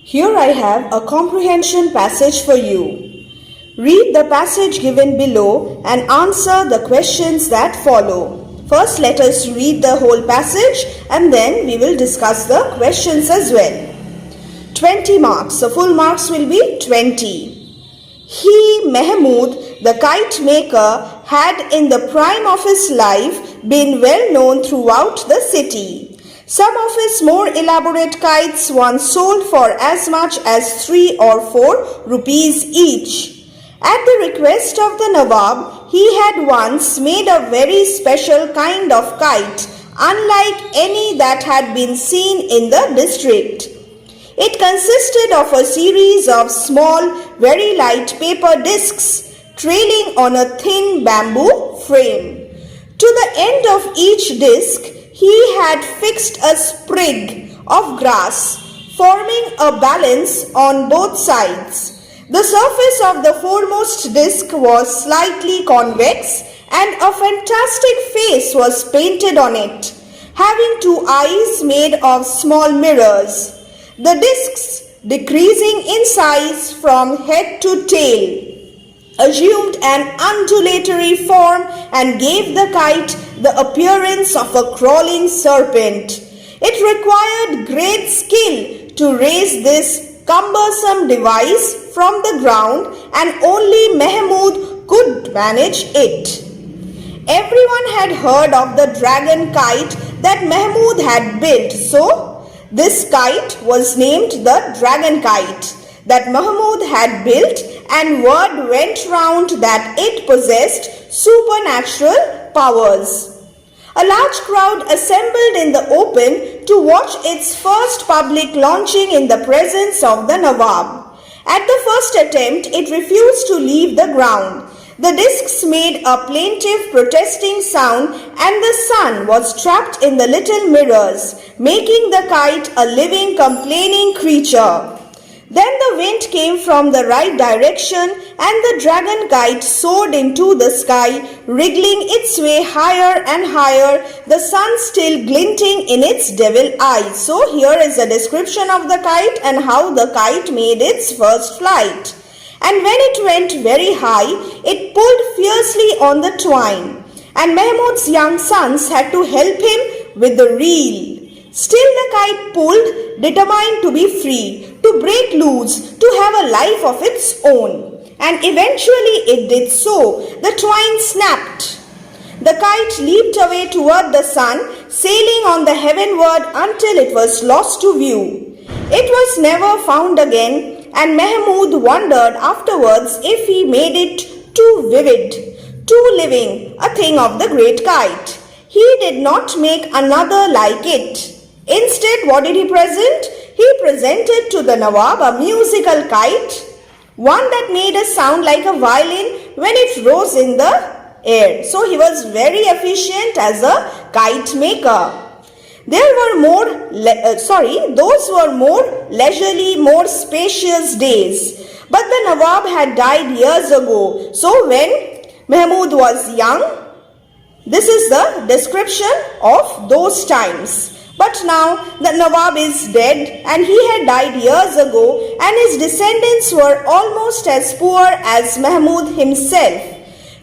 Here I have a comprehension passage for you. Read the passage given below and answer the questions that follow. First, let us read the whole passage and then we will discuss the questions as well. 20 marks. So, full marks will be 20. He, Mahmud, the kite maker, had in the prime of his life been well known throughout the city. Some of his more elaborate kites once sold for as much as 3 or 4 rupees each. At the request of the Nawab, he had once made a very special kind of kite, unlike any that had been seen in the district. It consisted of a series of small, very light paper discs trailing on a thin bamboo frame. To the end of each disc, he had fixed a sprig of grass, forming a balance on both sides. The surface of the foremost disc was slightly convex and a fantastic face was painted on it, having 2 eyes made of small mirrors. The discs, decreasing in size from head to tail, assumed an undulatory form and gave the kite the appearance of a crawling serpent. It required great skill to raise this cumbersome device from the ground, and only Mahmud could manage it. Everyone had heard of the dragon kite that Mahmud had built, so this kite was named the dragon kite that Mahmud had built, and word went round that it possessed supernatural powers. A large crowd assembled in the open to watch its first public launching in the presence of the Nawab. At the first attempt, it refused to leave the ground. The discs made a plaintive protesting sound and the sun was trapped in the little mirrors, making the kite a living complaining creature. Then the wind came from the right direction and the dragon kite soared into the sky, wriggling its way higher and higher, the sun still glinting in its devil eyes. So here is a description of the kite and how the kite made its first flight. And when it went very high, it pulled fiercely on the twine, and Mahmud's young sons had to help him with the reel. Still the kite pulled, determined to be free, to break loose, to have a life of its own. And eventually it did so. The twine snapped. The kite leaped away toward the sun, sailing on the heavenward until it was lost to view. It was never found again, and Mahmud wondered afterwards if he made it too vivid, too living, a thing of the great kite. He did not make another like it. Instead, what did he present? He presented to the Nawab a musical kite, one that made a sound like a violin when it rose in the air. So he was very efficient as a kite maker. Those were more leisurely, more spacious days. But the Nawab had died years ago. So when Mahmud was young, this is the description of those times. But now the Nawab is dead and he had died years ago, and his descendants were almost as poor as Mahmud himself.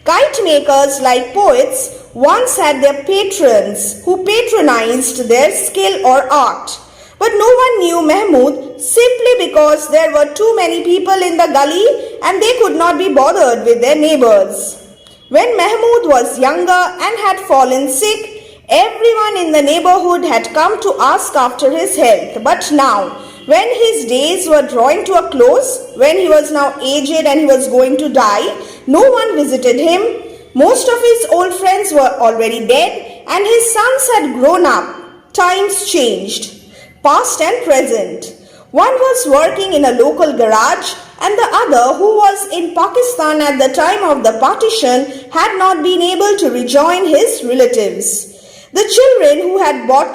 Kite makers, like poets, once had their patrons who patronized their skill or art. But no one knew Mahmud simply because there were too many people in the gully and they could not be bothered with their neighbors. When Mahmud was younger and had fallen sick, everyone in the neighborhood had come to ask after his health. But now, when his days were drawing to a close, when he was now aged and he was going to die, no one visited him. Most of his old friends were already dead and his sons had grown up. Times changed, past and present. One was working in a local garage and the other, who was in Pakistan at the time of the partition, had not been able to rejoin his relatives. The children who had bought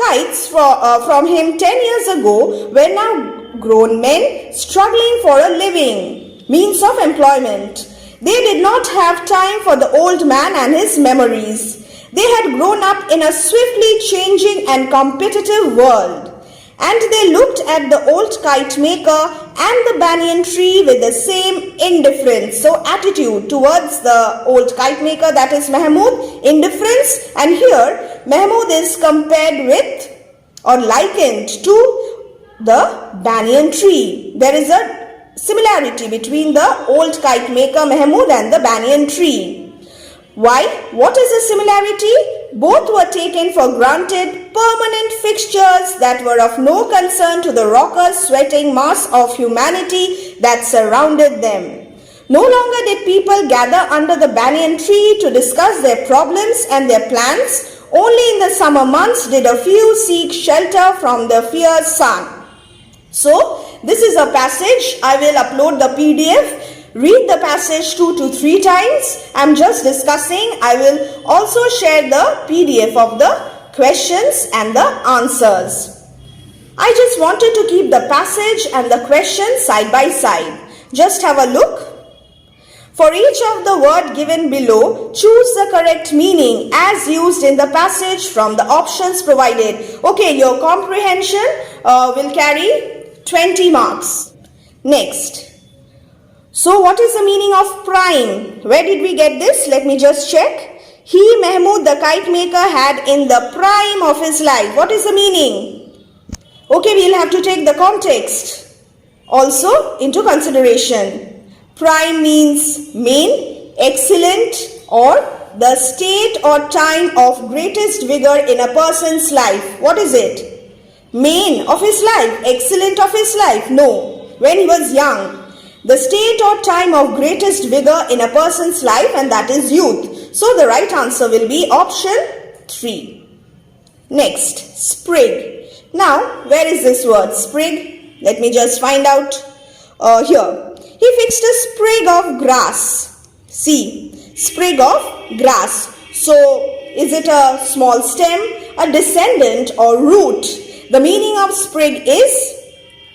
kites from him 10 years ago were now grown men struggling for a living, means of employment. They did not have time for the old man and his memories. They had grown up in a swiftly changing and competitive world. and they looked at the old kite maker and the banyan tree with the same indifference. So attitude towards the old kite maker, that is Mahmud, indifference, and here Mahmud is compared with or likened to the banyan tree. There is a similarity between the old kite maker Mahmud and the banyan tree. Why? What is the similarity? Both were taken for granted permanent fixtures that were of no concern to the raucous, sweating mass of humanity that surrounded them. No longer did people gather under the banyan tree to discuss their problems and their plans. Only in the summer months did a few seek shelter from the fierce sun. So, this is a passage. I will upload the PDF. Read the passage 2 to 3 times. I am just discussing. I will also share the PDF of the questions and the answers. I just wanted to keep the passage and the question side by side. Just have a look. For each of the word given below, choose the correct meaning as used in the passage from the options provided. Okay, your comprehension will carry 20 marks. Next. So what is the meaning of prime? Where did we get this? Let me just check. He, Mahmud, the kite maker, had in the prime of his life. What is the meaning? Okay, we'll have to take the context also into consideration. Prime means main, excellent, or the state or time of greatest vigor in a person's life. What is it? Main of his life, excellent of his life. No, when he was young. The state or time of greatest vigor in a person's life, and that is youth. So the right answer will be option 3. Next, sprig. Now, where is this word sprig? Let me just find out here. He fixed a sprig of grass. See, sprig of grass. So, is it a small stem, a descendant, or root? The meaning of sprig is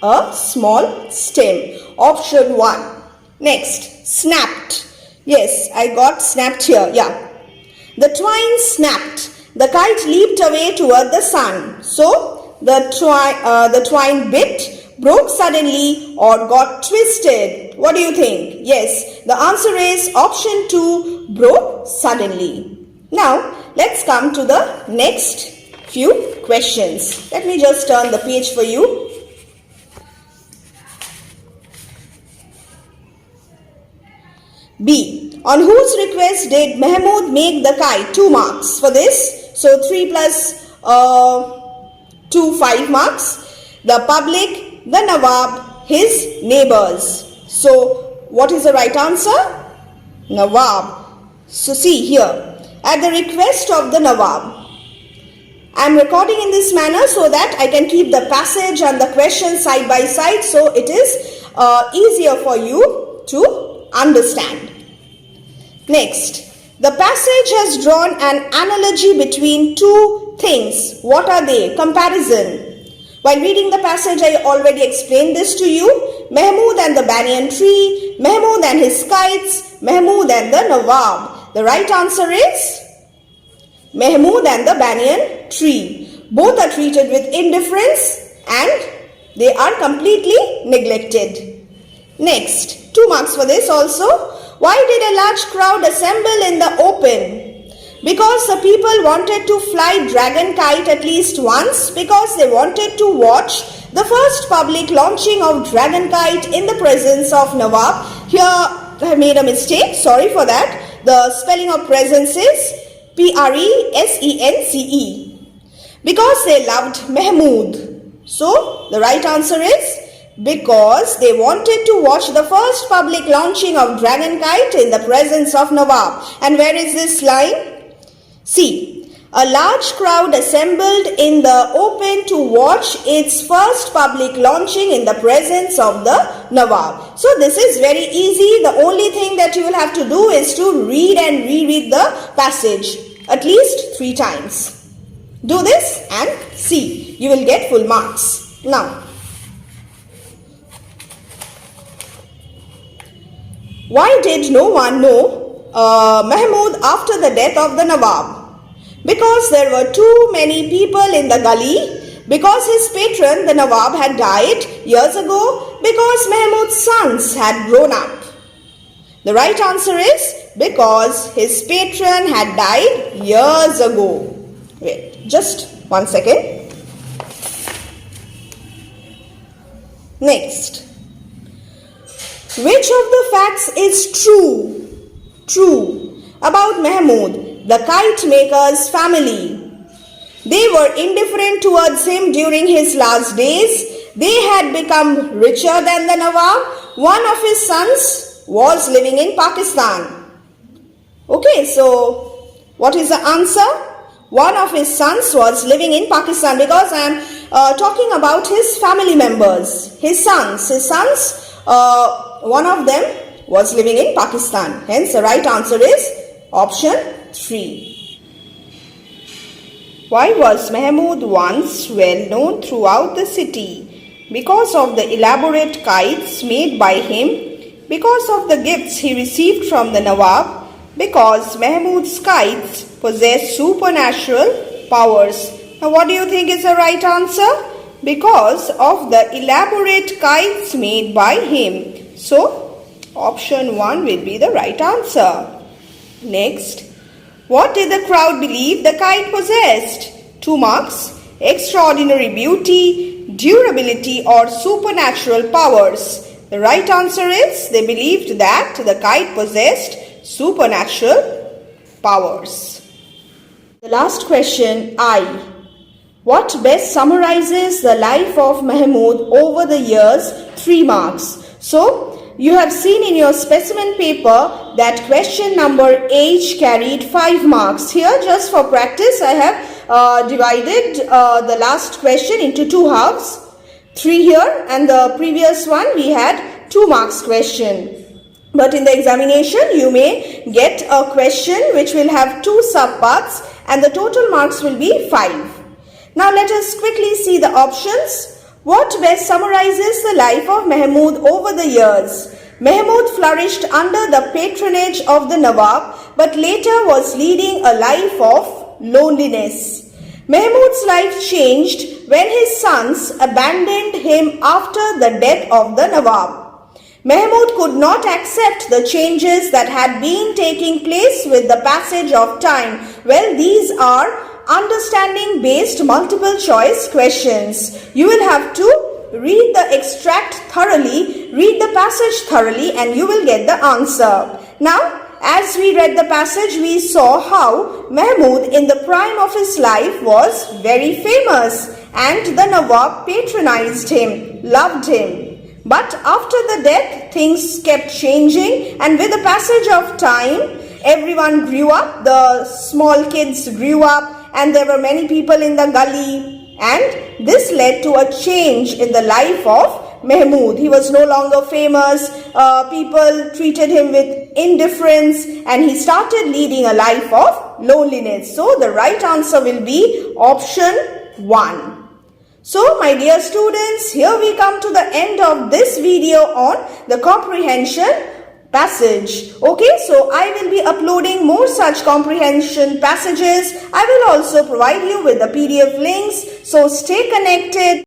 a small stem. Option 1. Next, snapped. Yes, I got snapped here. Yeah. The twine snapped. The kite leaped away toward the sun. So, the twine bit, broke suddenly, or got twisted. What do you think? Yes, the answer is option 2, broke suddenly. Now, let's come to the next few questions. Let me just turn the page for you. B. On whose request did Mahmud make the kite? 2 marks for this. So 3 plus 2, 5 marks. The public, the Nawab, his neighbors. So what is the right answer? Nawab. So see here. At the request of the Nawab. I am recording in this manner so that I can keep the passage and the question side by side. So it is easier for you to understand. Next, the passage has drawn an analogy between 2 things. What are they? Comparison. While reading the passage, I already explained this to you. Mahmud and the banyan tree, Mahmud and his kites, Mahmud and the Nawab. The right answer is Mahmud and the banyan tree. Both are treated with indifference and they are completely neglected. Next, 2 marks for this also. Why did a large crowd assemble in the open? Because the people wanted to fly dragon kite at least once, because they wanted to watch the first public launching of dragon kite in the presence of Nawab. Here I have made a mistake, sorry for that. The spelling of presence is P-R-E-S-E-N-C-E. Because they loved Mahmud. So the right answer is because they wanted to watch the first public launching of dragon kite in the presence of Nawab. And where is this line? See, a large crowd assembled in the open to watch its first public launching in the presence of the Nawab. So this is very easy. The only thing that you will have to do is to read and reread the passage at least 3 times. Do this and see. You will get full marks. Now, why did no one know Mahmud after the death of the Nawab? Because there were too many people in the gully Because his patron, the Nawab, had died years ago? Because Mahmud's sons had grown up? The right answer is because his patron had died years ago. Wait, just 1 second. Next. Which of the facts is true about Mahmud, the kite maker's family? They were indifferent towards him during his last days. They had become richer than the Nawab. One of his sons was living in Pakistan. Okay, so what is the answer? One of his sons was living in Pakistan, because I am talking about his family members. His sons, one of them was living in Pakistan. Hence, the right answer is option 3. Why was Mahmud once well known throughout the city? Because of the elaborate kites made by him, because of the gifts he received from the Nawab, because Mahmud's kites possess supernatural powers. Now, what do you think is the right answer? Because of the elaborate kites made by him. So, option 1 will be the right answer. Next, what did the crowd believe the kite possessed? 2 marks. Extraordinary beauty, durability, or supernatural powers. The right answer is they believed that the kite possessed supernatural powers. The last question, I. What best summarizes the life of Mahmud over the years? 3 marks. So, you have seen in your specimen paper that question number H carried 5 marks. Here, just for practice, I have divided the last question into 2 halves. 3 here, and the previous one we had 2 marks question. But in the examination, you may get a question which will have 2 subparts, and the total marks will be 5. Now let us quickly see the options. What best summarizes the life of Mahmud over the years? Mahmud flourished under the patronage of the Nawab, but later was leading a life of loneliness. Mahmud's life changed when his sons abandoned him after the death of the Nawab. Mahmud could not accept the changes that had been taking place with the passage of time. Well, these are understanding-based multiple choice questions. You will have to read the extract thoroughly, read the passage thoroughly, and you will get the answer. Now, as we read the passage, we saw how Mahmud in the prime of his life was very famous, and the Nawab patronized him, loved him. But after the death, things kept changing, and with the passage of time, everyone grew up. The small kids grew up, and there were many people in the gully, and this led to a change in the life of Mahmud. He was no longer famous. People treated him with indifference, and he started leading a life of loneliness. So the right answer will be option 1. So my dear students, here we come to the end of this video on the comprehension passage. Okay, so I will be uploading more such comprehension passages. I will also provide you with the PDF links. So stay connected.